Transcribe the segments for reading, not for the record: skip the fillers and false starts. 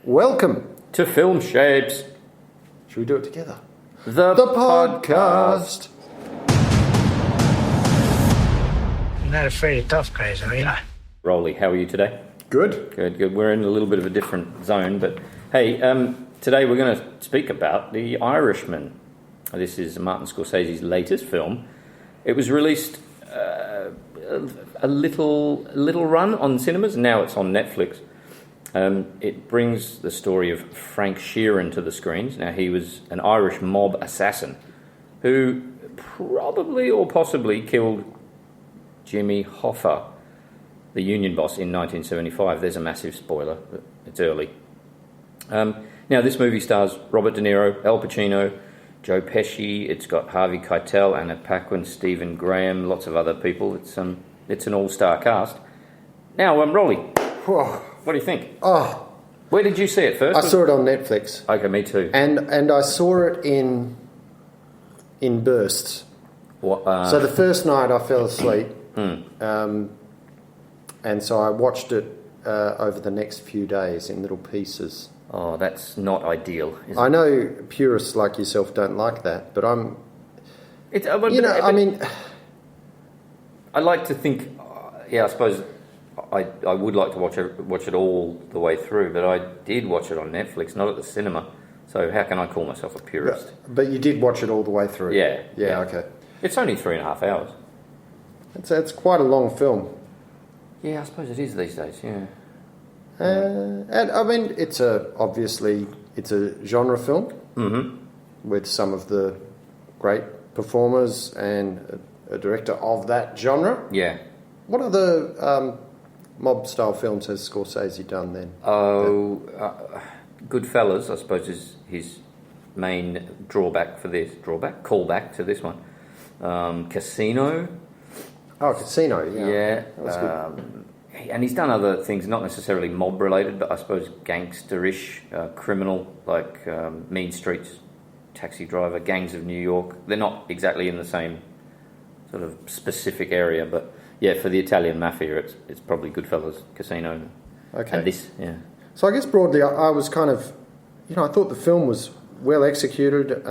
Welcome to Film Shapes. Should we do it together? The podcast. You're not afraid of tough guys, are you? Roly, how are you today? Good. Good. We're in a little bit of a different zone, but hey, today we're going to speak about The Irishman. This is Martin Scorsese's latest film. It was released a little run on cinemas, and now it's on Netflix. It brings the story of Frank Sheeran to the screens. Now, he was an Irish mob assassin who probably or possibly killed Jimmy Hoffa, the union boss, in 1975. There's a massive spoiler, but it's early. Now, this movie stars Robert De Niro, Al Pacino, Joe Pesci. It's got Harvey Keitel, Anna Paquin, Stephen Graham, lots of other people. It's an all-star cast. Now, Rolly, what do you think? Oh, where did you see it first? I saw it on Netflix. Okay, me too. And I saw it in bursts. What, so the first night I fell asleep, Mm. And so I watched it over the next few days in little pieces. Oh, that's not ideal, is it? I know purists like yourself don't like that, but I'm... I like to think... I suppose I would like to watch it all the way through, but I did watch it on Netflix, not at the cinema. So how can I call myself a purist? But you did watch it all the way through? Yeah. Okay. It's only 3.5 hours. It's quite a long film. Yeah, I suppose it is these days, yeah. And I mean, it's obviously a genre film with some of the great performers and a director of that genre. Yeah. What other mob-style films has Scorsese done then? Goodfellas, I suppose, is his main callback to this one. Casino. Oh, Casino, yeah. Yeah. That was good. And he's done other things, not necessarily mob-related, but I suppose gangster-ish, criminal, like Mean Streets, Taxi Driver, Gangs of New York. They're not exactly in the same sort of specific area, but yeah, for the Italian mafia, it's probably Goodfellas, Casino, Okay. and this, yeah. So I guess broadly, I was kind of, I thought the film was well executed.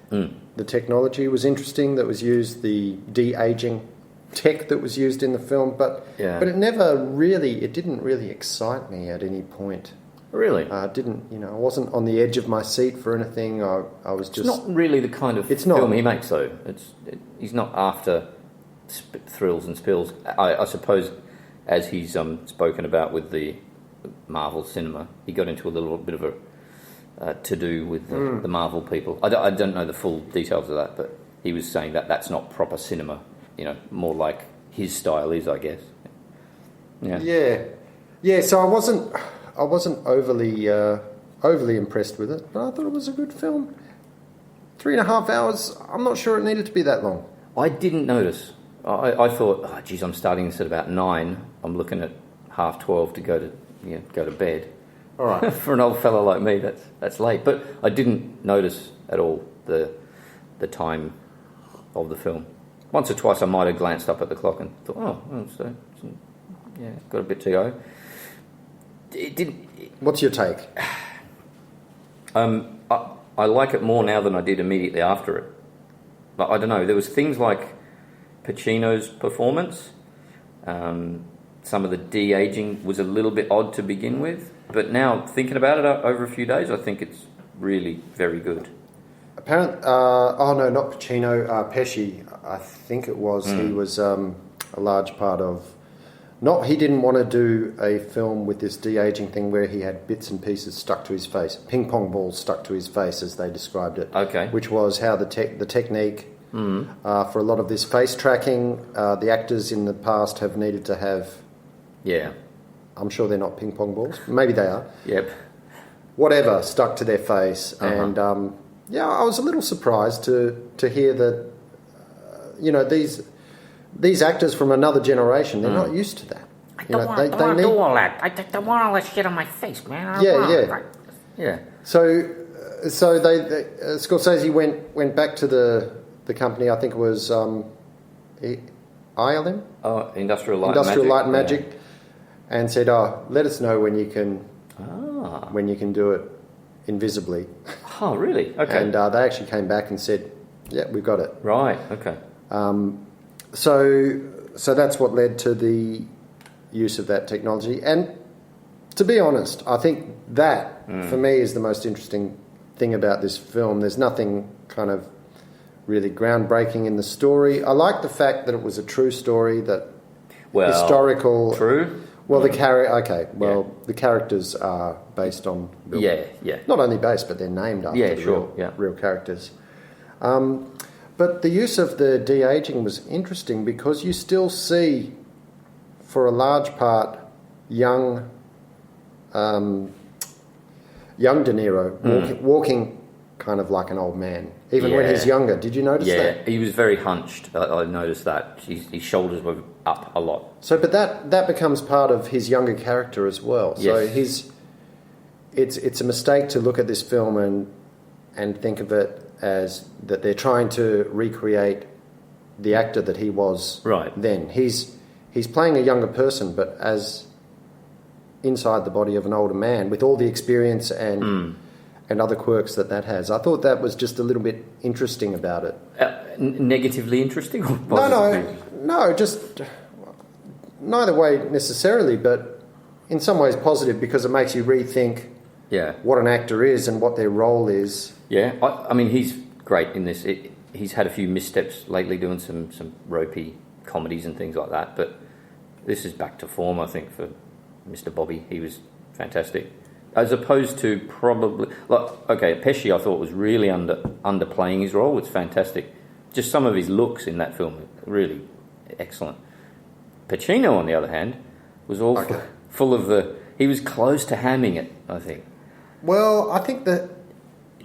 The technology was interesting that was used, the de-aging tech that was used in the film, but it didn't really excite me at any point. Really? I wasn't on the edge of my seat for anything. I was just... It's not really the kind of film he makes, though. He's not after thrills and spills. I suppose, as he's spoken about with the Marvel cinema, he got into a little bit of a to-do with the Marvel people. I don't know the full details of that, but he was saying that that's not proper cinema. More like his style is, I guess. Yeah. So I wasn't overly impressed with it, but I thought it was a good film. 3.5 hours. I'm not sure it needed to be that long. I didn't notice. I thought, I'm starting this at about 9. I'm looking at 11:30 to go to bed. All right. For an old fellow like me, that's late. But I didn't notice at all the time of the film. Once or twice I might have glanced up at the clock and thought, got a bit to go. It didn't... What's your take? I like it more now than I did immediately after it. But I don't know, there was things like Pacino's performance. Some of the de-aging was a little bit odd to begin with, but now thinking about it over a few days, I think it's really very good. Not Pacino, Pesci, I think it was. He was a large part of... He didn't want to do a film with this de-aging thing where he had bits and pieces stuck to his face, ping-pong balls stuck to his face, as they described it. Okay. Which was how the technique for a lot of this face tracking, the actors in the past have needed to have... Yeah. I'm sure they're not ping-pong balls. Maybe they are. Yep. Whatever, stuck to their face. And, I was a little surprised to hear that, these actors from another generation, they're not used to that. I don't want to do all that. I don't want all that shit on my face, man. Yeah. So they Scorsese went back to the company. I think it was ILM, Industrial Light and Magic, and said, "Let us know when you can when you can do it invisibly. Oh, really? Okay. And they actually came back and said, yeah, we've got it. Right, okay. So that's what led to the use of that technology. And to be honest, I think that, for me, is the most interesting thing about this film. There's nothing kind of really groundbreaking in the story. I like the fact that it was a true story, that historical... True? Well, the characters are based on... Not only based, but they're named after real characters. But the use of the de-aging was interesting because you still see, for a large part, young De Niro walking kind of like an old man, even when he's younger. Did you notice that? Yeah, he was very hunched. I noticed that. His shoulders were up a lot. So, but that becomes part of his younger character as well. So it's a mistake to look at this film and think of it as that they're trying to recreate the actor that he was then. He's playing a younger person, but as inside the body of an older man with all the experience and other quirks that has. I thought that was just a little bit interesting about it. Negatively interesting or positively? No, just neither way necessarily, but in some ways positive because it makes you rethink what an actor is and what their role is. Yeah, I mean, he's great in this. He's had a few missteps lately doing some ropey comedies and things like that, but this is back to form, I think, for Mr. Bobby. He was fantastic. As opposed to probably... Pesci I thought was really underplaying his role. It's fantastic. Just some of his looks in that film are really excellent. Pacino, on the other hand, was all full of the... He was close to hamming it, I think. Well, I think that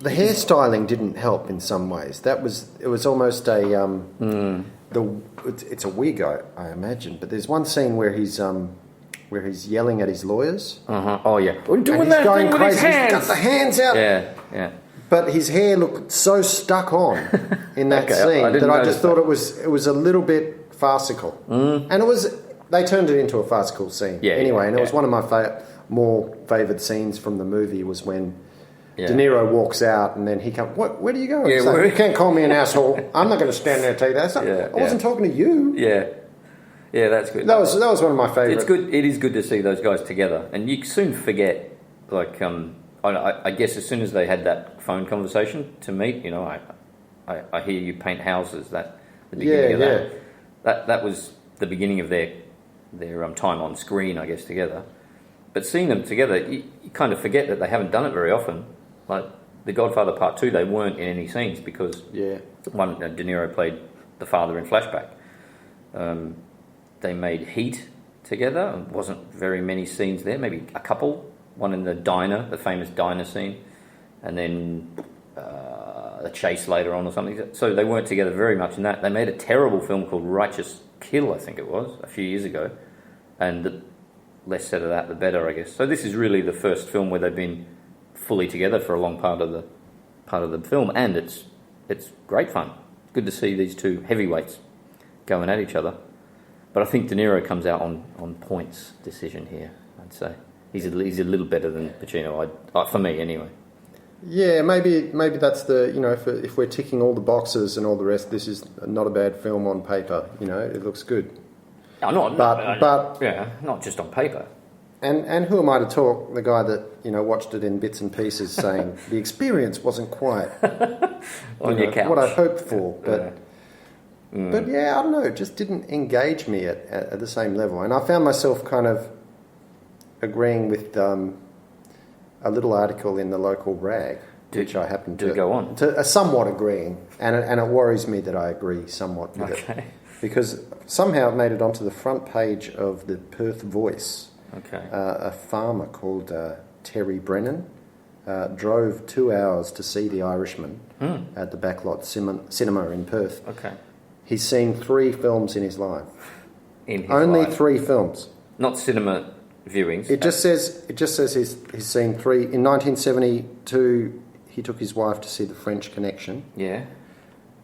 the hairstyling didn't help in some ways. It was almost a... It's a wig, I imagine. But there's one scene where he's yelling at his lawyers. Oh, yeah. And he's going crazy. He's got the hands out. Yeah. But his hair looked so stuck on in that scene that I just thought it was a little bit farcical. And they turned it into a farcical scene. Anyway, and it was one of my more favoured scenes from the movie was when De Niro walks out and then he comes, where do you go? You can't call me an asshole. I'm not going to stand there and tell you that. I wasn't talking to you. Yeah, that's good. That was one of my favourites. It's good. It is good to see those guys together, and you soon forget. I guess as soon as they had that phone conversation to meet, I hear you paint houses. The beginning of that was the beginning of their time on screen, I guess, together. But seeing them together, you kind of forget that they haven't done it very often. Like The Godfather Part 2, they weren't in any scenes because De Niro played the father in flashback. They made Heat together. There wasn't very many scenes there, maybe a couple. One in the diner, the famous diner scene, and then a chase later on or something. So they weren't together very much in that. They made a terrible film called Righteous Kill, I think it was, a few years ago. And the less said of that, the better, I guess. So this is really the first film where they've been fully together for a long part of the film, and it's great fun. Good to see these two heavyweights going at each other. But I think De Niro comes out on points decision here, I'd say. He's a little better than Pacino, for me anyway. Yeah, maybe that's if we're ticking all the boxes and all the rest, this is not a bad film on paper. It looks good. Not just on paper. And who am I to talk? The guy that watched it in bits and pieces, saying the experience wasn't quite on your couch what I hoped for, but. But I don't know, it just didn't engage me at the same level. And I found myself kind of agreeing with a little article in the local rag, which I happened to go on. Somewhat agreeing. And it worries me that I agree somewhat with it. Because somehow it made it onto the front page of the Perth Voice. A farmer called Terry Brennan drove 2 hours to see The Irishman at the Backlot Cinema in Perth. He's seen 3 films in his life. Only 3 films. Not cinema viewings. It just says he's seen 3. In 1972, he took his wife to see The French Connection. Yeah.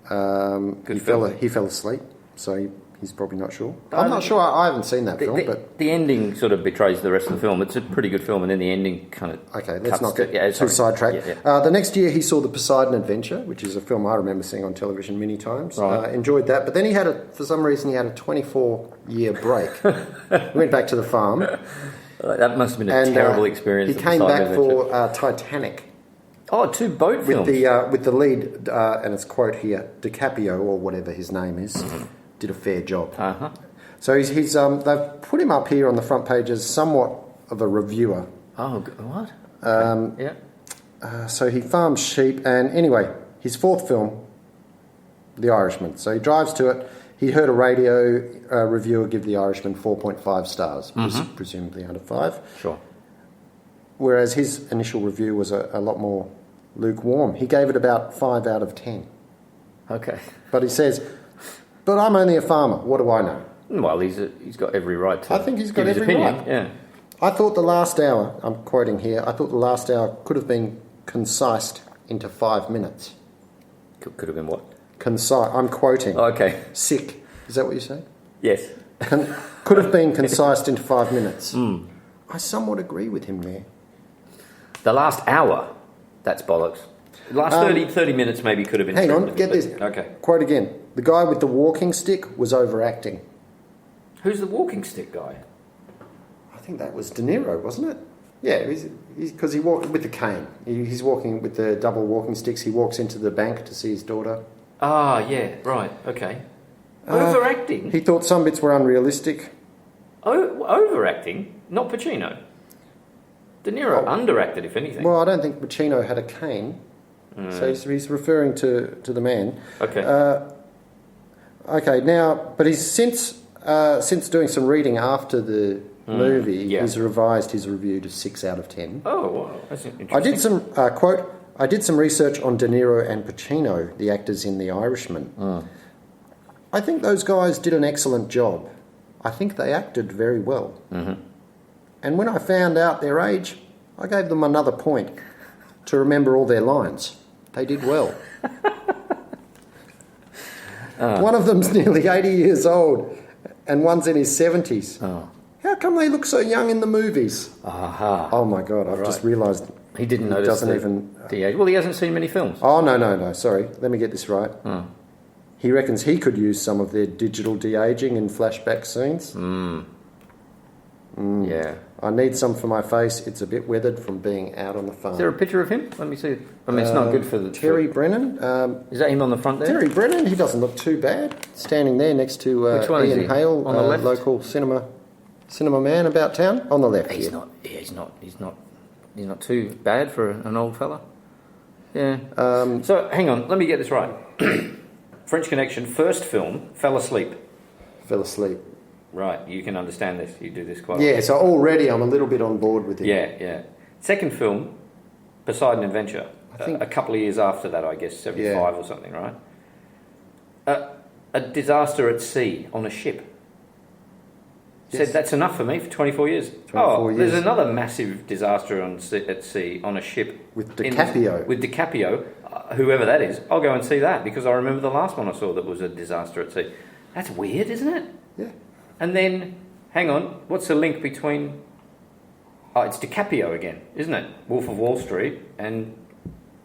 He fell asleep, so He's probably not sure. I'm not sure. I haven't seen that film, but the ending sort of betrays the rest of the film. It's a pretty good film, and then the ending kind of let's not get too sidetracked. The next year, he saw The Poseidon Adventure, which is a film I remember seeing on television many times. Right. Enjoyed that, but then for some reason, he had a 24-year break. He went back to the farm. That must have been a terrible experience. He came back for Titanic. Oh, 2 boat films with the lead, and it's quote here, DiCaprio or whatever his name is. Did a fair job. So he's they've put him up here on the front page as somewhat of a reviewer. Oh, what? So he farms sheep, and anyway, his 4th film, The Irishman. So he drives to it. He heard a radio reviewer give The Irishman 4.5 stars, presumably under 5. Sure. Whereas his initial review was a lot more lukewarm. He gave it about 5 out of 10. Okay. But he says, but I'm only a farmer. What do I know? Well, he's got every right to. I think he's got give his every opinion. right. Yeah. I thought the last hour, I'm quoting here, I thought the last hour could have been concised into 5 minutes. Could have been what? Concise. I'm quoting. Oh, okay. Sick. Is that what you say? Yes. Could have been concised into 5 minutes. I somewhat agree with him there. The last hour, that's bollocks. The last 30 minutes maybe could have been. Hang on, get this. Okay. Quote again. The guy with the walking stick was overacting. Who's the walking stick guy? I think that was De Niro, wasn't it? Yeah, because he walked with the cane. He's walking with the double walking sticks. He walks into the bank to see his daughter. Ah, yeah, right, okay. Overacting? He thought some bits were unrealistic. Overacting? Not Pacino. De Niro underacted, if anything. Well, I don't think Pacino had a cane. So he's referring to the man. Okay. Okay, now, but he's since doing some reading after the movie, he's revised his review to 6 out of 10. Oh, wow, that's interesting. I did some, quote, I did some research on De Niro and Pacino, the actors in The Irishman. I think those guys did an excellent job. I think they acted very well. And when I found out their age, I gave them another point to remember all their lines. They did well. One of them's nearly 80 years old, and one's in his 70s. How come they look so young in the movies? Oh my God, I've just realised he didn't notice the age. Well, he hasn't seen many films. Oh, no, sorry. Let me get this right. He reckons he could use some of their digital de-aging in flashback scenes. Yeah. I need some for my face. It's a bit weathered from being out on the farm. Is there a picture of him? Let me see. I mean, it's not good for the... Terry Brennan. Is that him on the front there? Terry Brennan, he doesn't look too bad. Standing there next to Which one Ian is he? Hale, On the left? local cinema man about town. On the left. He's not too bad for an old fella. Yeah. So, hang on. Let me get this right. French Connection, first film, fell asleep. Fell asleep. Right, you can understand this. You do this quite often. Yeah, so already I'm a little bit on board with it. Yeah. Second film, Poseidon Adventure. I think a couple of years after that, I guess, 75 or something, right? A disaster at sea on a ship. Yes. Said that's enough for me for 24 years. 24 years. There's another massive disaster at sea on a ship. With DiCaprio. With DiCaprio, whoever that is. I'll go and see that because I remember the last one I saw that was a disaster at sea. That's weird, isn't it? Yeah. And then, hang on, what's the link between... Oh, it's DiCaprio again, isn't it? Wolf of Wall Street and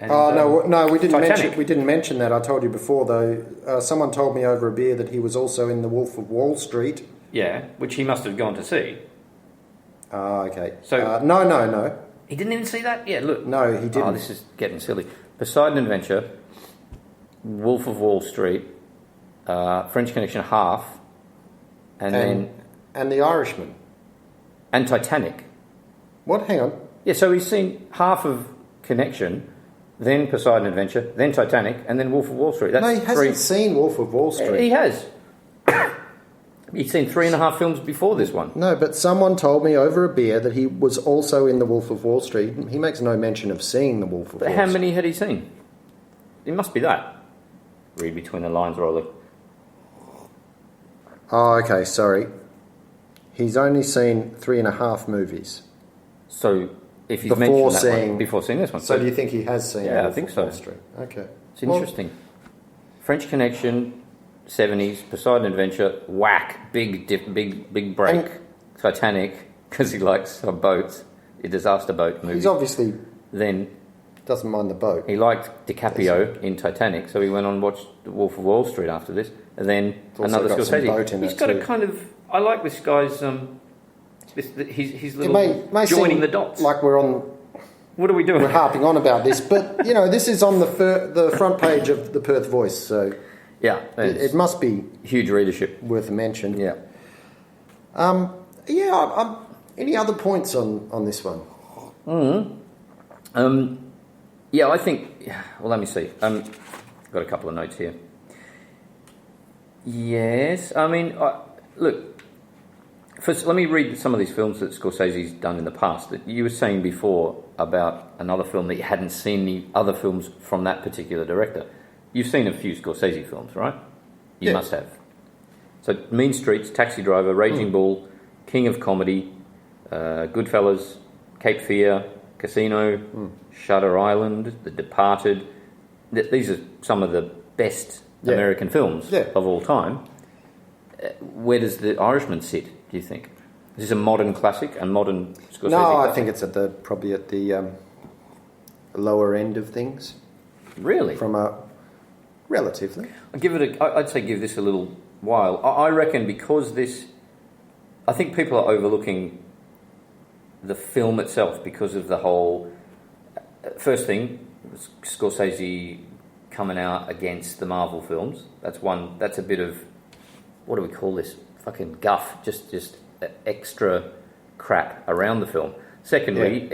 no, we didn't Titanic. mention that. I told you before, though. Someone told me over a beer that he was also in The Wolf of Wall Street. Yeah, which he must have gone to see. Okay. So no. He didn't even see that? Yeah, look. No, he didn't. Oh, this is getting silly. Poseidon Adventure, Wolf of Wall Street, French Connection half, and The Irishman. And Titanic. What? Hang on. Yeah, so he's seen half of Connection, then Poseidon Adventure, then Titanic, and then Wolf of Wall Street. He hasn't seen Wolf of Wall Street. He has. He's seen 3.5 films before this one. No, but someone told me over a beer that he was also in The Wolf of Wall Street. He makes no mention of seeing The Wolf of Wall Street. But how many had he seen? It must be that. Read between the lines, Roly. Oh, okay, sorry. He's only seen 3.5 movies. So, if he's before mentioned that one, before seeing this one. So do you think he has seen I think so. Wall Street? Okay. It's interesting. French Connection, 70s, Poseidon Adventure, whack, big break, And- Titanic, because he likes boats, a disaster boat movie. He's obviously Then doesn't mind the boat. he liked DiCaprio in Titanic, so he went on and watched The Wolf of Wall Street after this, and then Also another got some Scorsese. boat in He's it got too. a kind of... I like this guy's... his It little may joining seem the dots. like we're What are we doing? harping on about this, but this is on the front page of the Perth Voice, so Yeah, it must be huge readership. worth a mention. Yeah. Any other points on this one? Yeah, I think... Well, let me see. Got a couple of notes here. Yes, I mean, look, first let me read some of these films that Scorsese's done in the past. That you were saying before about another film that you hadn't seen the other films from that particular director. You've seen a few Scorsese films, right? You must have. So Mean Streets, Taxi Driver, Raging Bull, King of Comedy, Goodfellas, Cape Fear, Casino, Shutter Island, The Departed. These are some of the best American films of all time. Where does The Irishman sit, do you think? Is this a modern classic, a modern Scorsese classic? I think it's probably at the lower end of things. Really? From a relatively. I'd say give this a little while. I reckon because this... I think people are overlooking the film itself because of the whole... First thing, Scorsese coming out against the Marvel films. That's one. That's a bit of... What do we call this? Fucking guff. Just extra crap around the film. Secondly,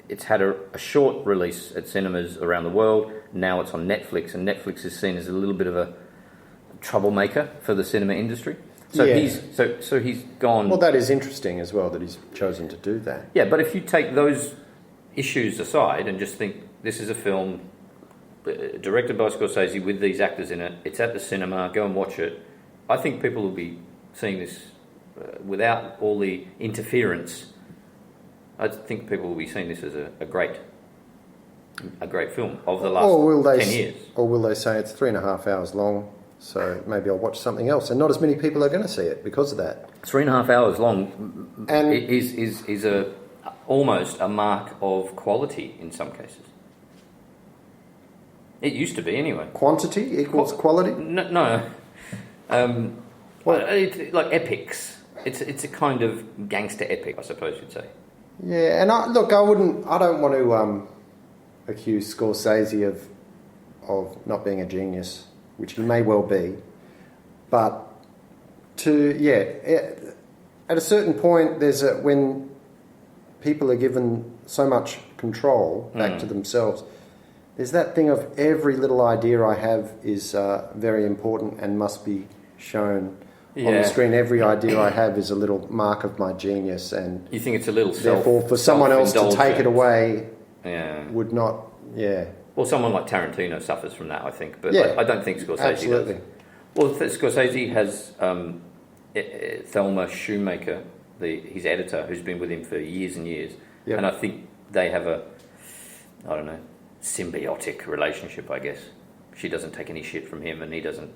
it's had a short release at cinemas around the world. Now it's on Netflix, and Netflix is seen as a little bit of a troublemaker for the cinema industry. So he's gone... Well, that is interesting as well, that he's chosen to do that. Yeah, but if you take those issues aside and just think this is a film directed by Scorsese with these actors in it, it's at the cinema, go and watch it, I think people will be seeing this without all the interference. I think people will be seeing this as a great film of the last 10 years. Or will they say it's 3.5 hours long, so maybe I'll watch something else, and not as many people are going to see it because of that. 3.5 hours long and is almost a mark of quality in some cases. It used to be anyway. Quantity equals quality? No. It's like epics. It's a kind of gangster epic, I suppose you'd say. Yeah, and I don't want to accuse Scorsese of not being a genius, which he may well be, but at a certain point, when people are given so much control back to themselves, there's that thing of every little idea I have is very important and must be shown on the screen. Every idea I have is a little mark of my genius, and you think it's a little therefore for someone else to take it away would not. Yeah. Well, someone like Tarantino suffers from that, I think, but I don't think Scorsese absolutely. does. Well, Scorsese has Thelma Shoemaker, his editor, who's been with him for years and years, and I think they have a symbiotic relationship, I guess. She doesn't take any shit from him, and he doesn't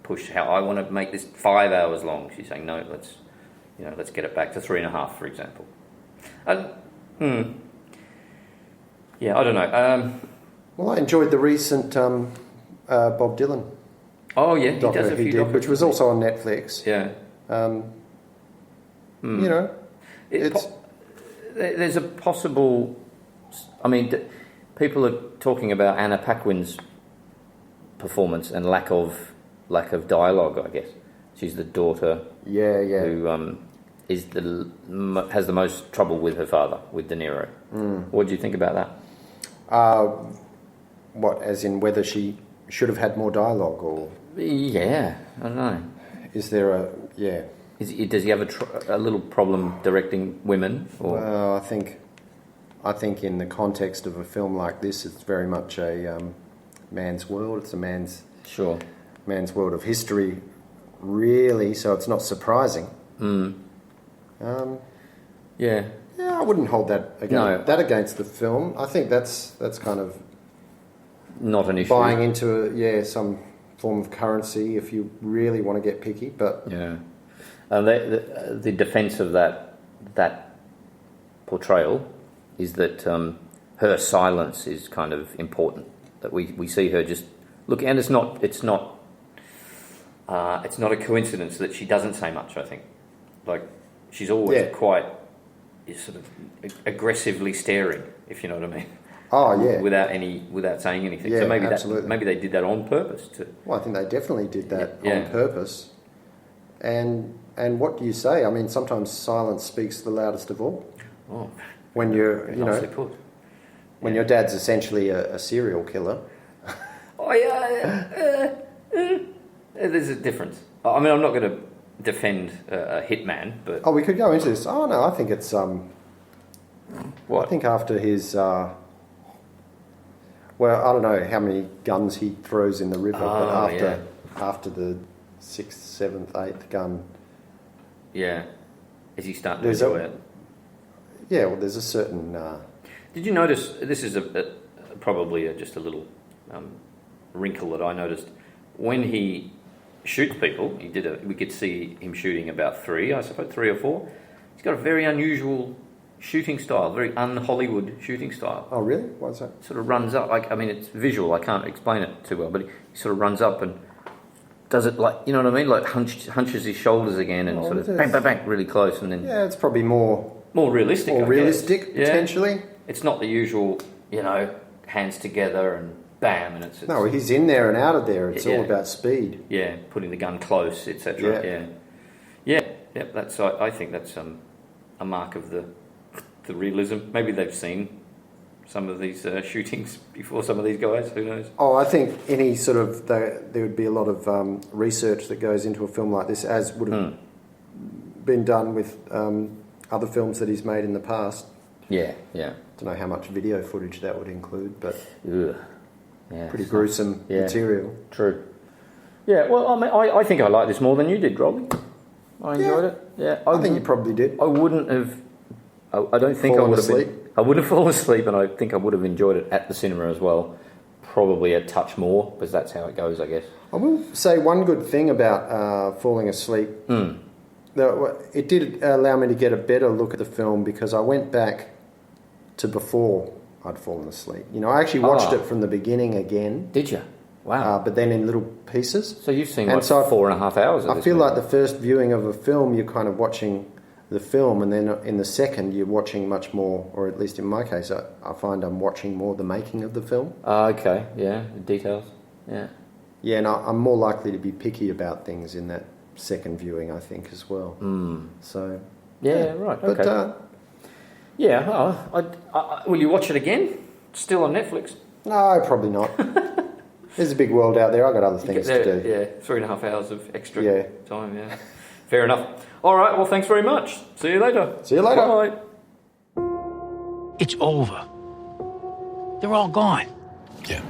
push how I want to make this 5 hours long. She's saying no, let's get it back to 3.5, for example. Yeah, I don't know. Well, I enjoyed the recent Bob Dylan. Oh yeah, he does a few which was also on Netflix. Yeah. You know, there's a possible. I mean, people are talking about Anna Paquin's performance and lack of dialogue. I guess she's the daughter. Yeah. Who has the most trouble with her father, with De Niro. What do you think about that? What, as in whether she should have had more dialogue, or? Yeah, I don't know. Is there a Does he have a little problem directing women? Or? Well, I think in the context of a film like this, it's very much a man's world. It's a man's world of history, really. So it's not surprising. Yeah, I wouldn't hold that against the film. I think that's kind of not an issue. Buying into some form of currency if you really want to get picky. But yeah, the defence of that portrayal is that her silence is kind of important. That we see her just look, and it's not a coincidence that she doesn't say much. I think, like, she's always quite sort of aggressively staring, if you know what I mean. Oh yeah, without saying anything. Yeah, so maybe absolutely. maybe they did that on purpose. Well, I think they definitely did that Yeah. on purpose. And what do you say? I mean, sometimes silence speaks the loudest of all. Oh, When you're, very you know, nicely put. when your dad's essentially a serial killer. Oh yeah, there's a difference. I mean, I'm not going to defend a hitman, but Oh, we could go into this. Oh no, I think it's what? I think after his well, I don't know how many guns he throws in the river, but after the 6th, 7th, 8th gun, Yeah, is he starting to There's enjoy a- it? yeah, well, there's a certain Did you notice? This is probably just a little wrinkle that I noticed when he shoots people. We could see him shooting about 3 or 4. He's got a very unusual shooting style, very un-Hollywood shooting style. Oh, really? What's that? Sort of runs up, like, I mean, it's visual. I can't explain it too well, but he sort of runs up and does it like, you know what I mean, like hunches his shoulders again and sort of bang, bang, bang, really close, and then Yeah, it's probably more realistic. I guess. realistic Yeah. potentially. It's not the usual, hands together and bam, and it's No, he's in there and out of there. It's Yeah. all about speed. yeah, putting the gun close, etc. Yeah. That's I think that's a mark of the realism. Maybe they've seen some of these shootings before. Some of these guys, who knows? Oh, I think any sort of there would be a lot of research that goes into a film like this, as would have been done with other films that he's made in the past. Yeah. Don't know how much video footage that would include, but Ugh. Yeah, pretty it's gruesome material. True. Yeah, well, I mean, I think I like this more than you did, Rolly. I enjoyed it. Yeah, I think you probably did. I wouldn't have. I don't think Fallen I would have asleep? been. I wouldn't have fallen asleep, and I think I would have enjoyed it at the cinema as well. Probably a touch more, because that's how it goes, I guess. I will say one good thing about falling asleep. It did allow me to get a better look at the film, because I went back to before I'd fallen asleep. I actually watched it from the beginning again. Did you? Wow. But then in little pieces. So you've seen And like so 4.5 hours of I this feel movie. like the first viewing of a film, you're kind of watching the film, and then in the second, you're watching much more, or at least in my case, I find I'm watching more the making of the film. Okay, yeah, the details. Yeah. Yeah, and I'm more likely to be picky about things in that second viewing, I think, as well. So, Yeah, right, okay. But, will you watch it again? Still on Netflix? no, probably not. There's a big world out there. I've got other things to do. Yeah, 3.5 hours of extra Yeah. time, yeah. Fair enough. All right, well, thanks very much. See you later. See you later. Bye. It's over. They're all gone. Yeah.